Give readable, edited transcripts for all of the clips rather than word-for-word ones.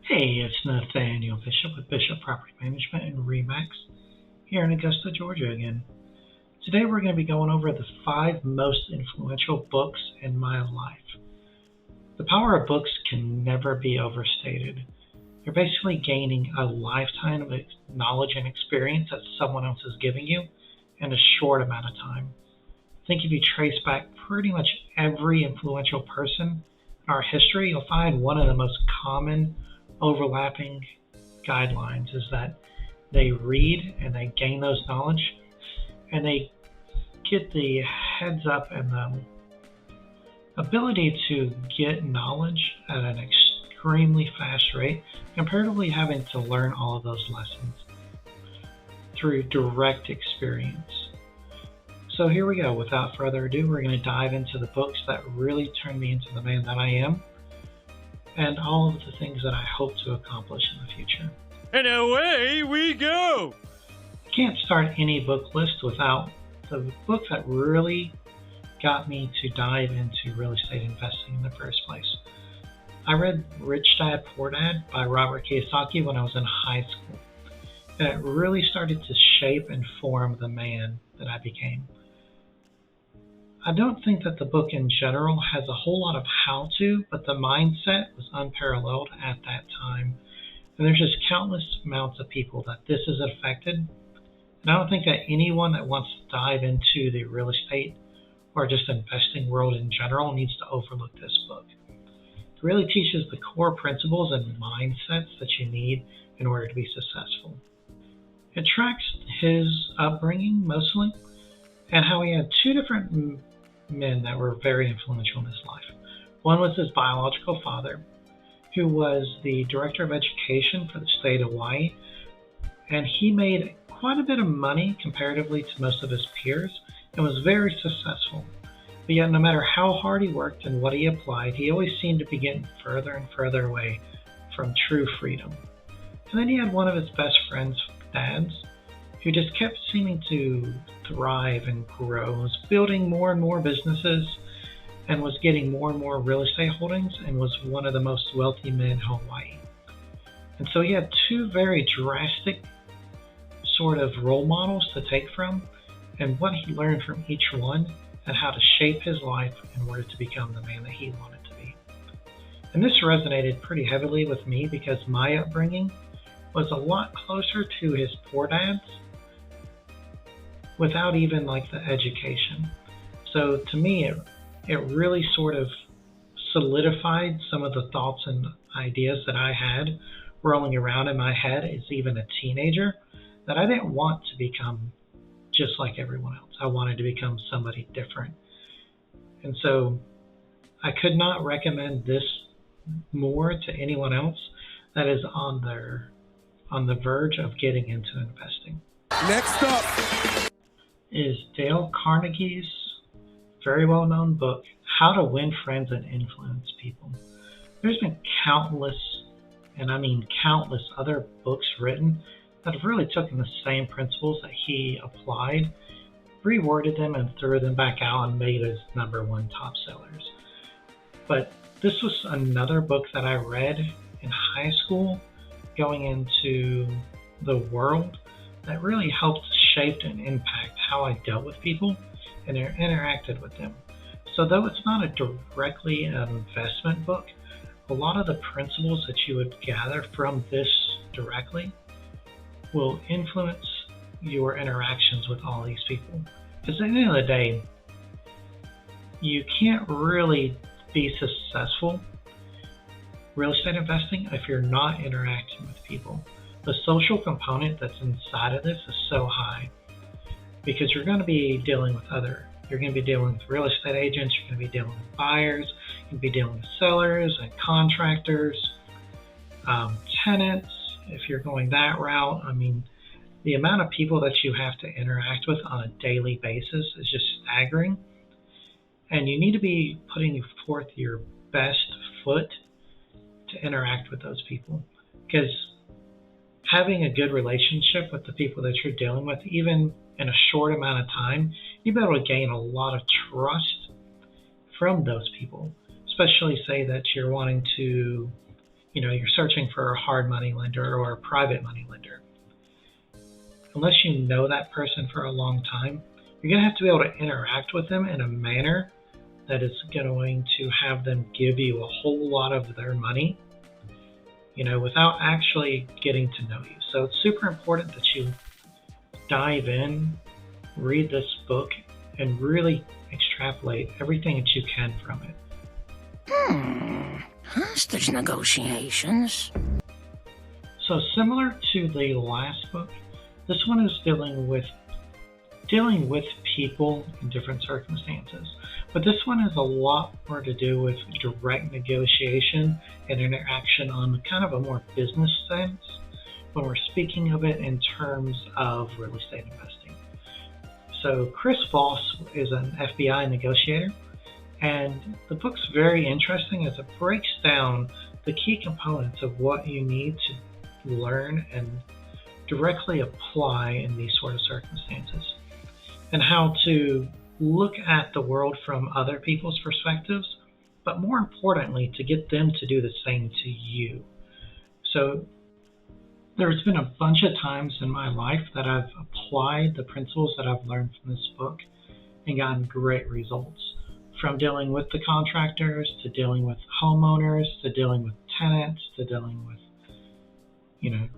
Hey, it's Nathaniel Bishop with Bishop Property Management and REMAX here in Augusta, Georgia again. Today we're going to be going over the 5 most influential books in my life. The power of books can never be overstated. You're basically gaining a lifetime of knowledge and experience that someone else is giving you in a short amount of time. I think if you trace back pretty much every influential person in our history, you'll find one of the most common overlapping guidelines is that they read and they gain those knowledge and they get the heads up and the ability to get knowledge at an extremely fast rate, comparatively having to learn all of those lessons through direct experience. So here we go. Without further ado, we're going to dive into the books that really turned me into the man that I am and all of the things that I hope to accomplish in the future. And away we go! I can't start any book list without the book that really got me to dive into real estate investing in the first place. I read Rich Dad Poor Dad by Robert Kiyosaki when I was in high school, and it really started to shape and form the man that I became. I don't think that the book in general has a whole lot of how-to, but the mindset was unparalleled at that time. And there's just countless amounts of people that this has affected. And I don't think that anyone that wants to dive into the real estate or just investing world in general needs to overlook this book. It really teaches the core principles and mindsets that you need in order to be successful. It tracks his upbringing mostly and how he had 2 different men that were very influential in his life. One was his biological father, who was the director of education for the state of Hawaii, and he made quite a bit of money comparatively to most of his peers and was very successful. But yet, no matter how hard he worked and what he applied, he always seemed to be getting further and further away from true freedom. And then he had one of his best friends' dads, who just kept seeming to thrive and grow, was building more and more businesses and was getting more and more real estate holdings and was one of the most wealthy men in Hawaii. And so he had 2 very drastic sort of role models to take from and what he learned from each one and how to shape his life in order to become the man that he wanted to be. And this resonated pretty heavily with me because my upbringing was a lot closer to his poor dad's without even like the education. So to me, it really sort of solidified some of the thoughts and ideas that I had rolling around in my head as even a teenager, that I didn't want to become just like everyone else. I wanted to become somebody different. And so I could not recommend this more to anyone else that is on the verge of getting into investing. Next up is Dale Carnegie's very well-known book, How to Win Friends and Influence People. There's been countless, and I mean countless, other books written that have really taken the same principles that he applied, reworded them, and threw them back out and made his #1 top sellers. But this was another book that I read in high school going into the world that really helped shape and impact how I dealt with people and interacted with them. So though it's not directly an investment book, a lot of the principles that you would gather from this directly will influence your interactions with all these people. Because at the end of the day, you can't really be successful real estate investing if you're not interacting with people. The social component that's inside of this is so high because you're going to be dealing with you're going to be dealing with real estate agents, you're going to be dealing with buyers, you're going to be dealing with sellers and contractors, tenants, if you're going that route. I mean, the amount of people that you have to interact with on a daily basis is just staggering. And you need to be putting forth your best foot to interact with those people. Because having a good relationship with the people that you're dealing with, even in a short amount of time, you'll be able to gain a lot of trust from those people. Especially say that you're wanting to, you're searching for a hard money lender or a private money lender. Unless you know that person for a long time, you're going to have to be able to interact with them in a manner that is going to have them give you a whole lot of their money, without actually getting to know you. So it's super important that you dive in, read this book, and really extrapolate everything that you can from it. Hostage negotiations. So similar to the last book, this one is dealing with people in different circumstances. But this one has a lot more to do with direct negotiation and interaction on kind of a more business sense when we're speaking of it in terms of real estate investing. So Chris Voss is an FBI negotiator, and the book's very interesting as it breaks down the key components of what you need to learn and directly apply in these sort of circumstances, and how to look at the world from other people's perspectives, but more importantly, to get them to do the same to you. So there's been a bunch of times in my life that I've applied the principles that I've learned from this book and gotten great results, from dealing with the contractors to dealing with homeowners to dealing with tenants to dealing with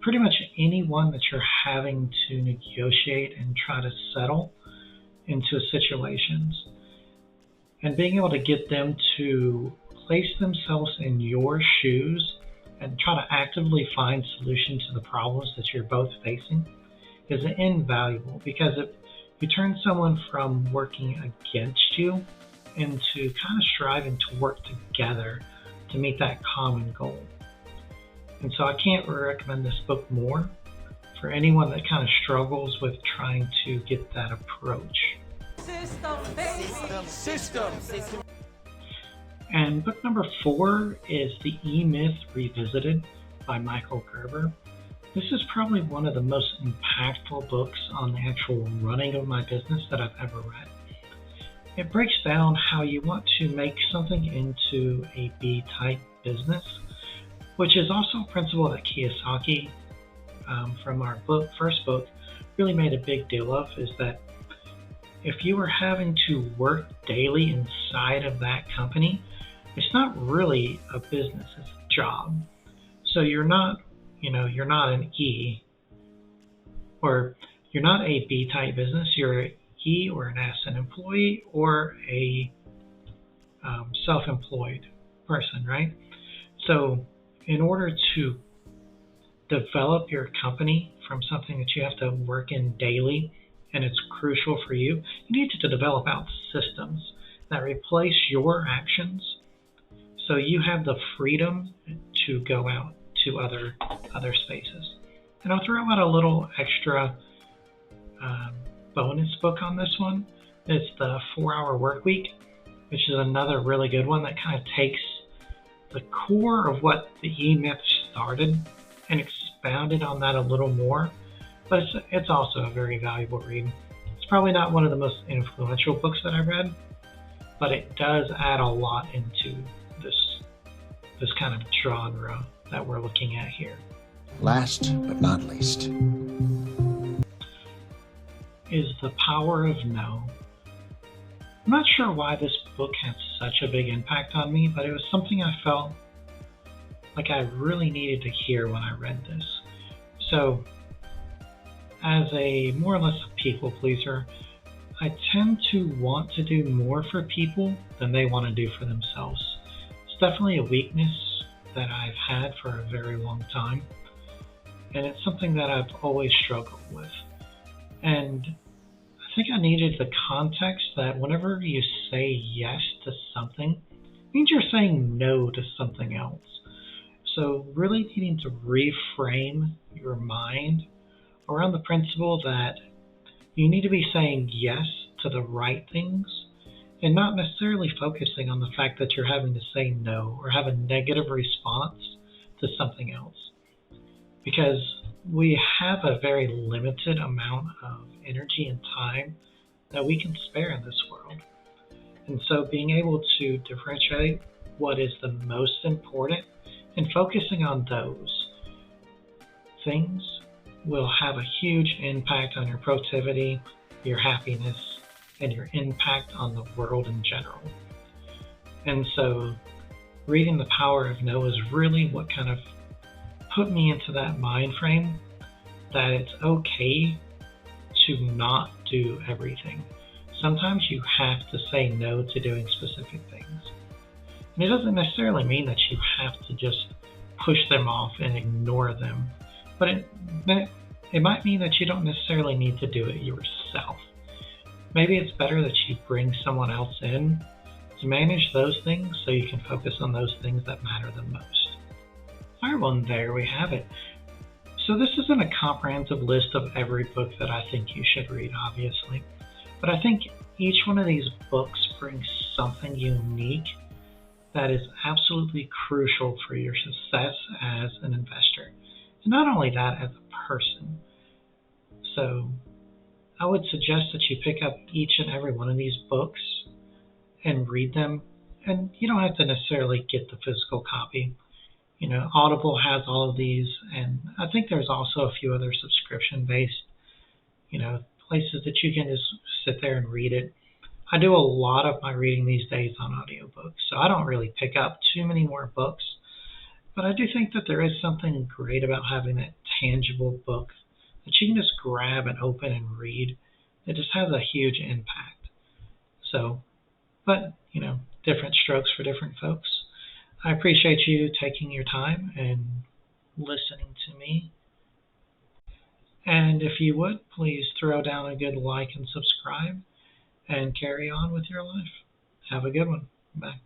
pretty much anyone that you're having to negotiate and try to settle into situations, and being able to get them to place themselves in your shoes and try to actively find solutions to the problems that you're both facing is invaluable, because if you turn someone from working against you into kind of striving to work together to meet that common goal. And so I can't recommend this book more for anyone that kind of struggles with trying to get that approach. System. And book number 4 is The E-Myth Revisited by Michael Gerber. This is probably one of the most impactful books on the actual running of my business that I've ever read. It breaks down how you want to make something into a B-type business, which is also a principle that Kiyosaki, from our first book, really made a big deal of, is that if you are having to work daily inside of that company, it's not really a business, it's a job. So you're not an E, or you're not a B-type business, you're an E or an S, an employee or a self-employed person, right? So in order to develop your company from something that you have to work in daily and it's crucial for you, you need to develop out systems that replace your actions so you have the freedom to go out to other spaces. And I'll throw out a little extra bonus book on this one. It's the 4-Hour Workweek, which is another really good one that kind of takes the core of what the E-Myth started and expounded on that a little more, but it's also a very valuable read. It's probably not one of the most influential books that I've read, but it does add a lot into this kind of genre that we're looking at here. Last but not least is The Power of No. I'm not sure why this book had such a big impact on me, but it was something I felt like I really needed to hear when I read this. So, as a more or less a people pleaser, I tend to want to do more for people than they want to do for themselves. It's definitely a weakness that I've had for a very long time, and it's something that I've always struggled with. And I think I needed the context that whenever you say yes to something, it means you're saying no to something else. So really needing to reframe your mind around the principle that you need to be saying yes to the right things and not necessarily focusing on the fact that you're having to say no or have a negative response to something else. Because we have a very limited amount of energy and time that we can spare in this world. And so being able to differentiate what is the most important And focusing on those things will have a huge impact on your productivity, your happiness, and your impact on the world in general. And so reading The Power of No is really what kind of put me into that mind frame that it's okay to not do everything. Sometimes you have to say no to doing specific things. And it doesn't necessarily mean that you have to just push them off and ignore them, but it might mean that you don't necessarily need to do it yourself. Maybe it's better that you bring someone else in to manage those things so you can focus on those things that matter the most. All right, well, there we have it. So this isn't a comprehensive list of every book that I think you should read, obviously, but I think each one of these books brings something unique that is absolutely crucial for your success as an investor. And not only that, as a person. So I would suggest that you pick up each and every one of these books and read them. And you don't have to necessarily get the physical copy. You know, Audible has all of these, and I think there's also a few other subscription-based, places that you can just sit there and read it. I do a lot of my reading these days on audiobooks, so I don't really pick up too many more books. But I do think that there is something great about having that tangible book that you can just grab and open and read. It just has a huge impact. So, but, different strokes for different folks. I appreciate you taking your time and listening to me. And if you would, please throw down a good like and subscribe and carry on with your life. Have a good one. Bye.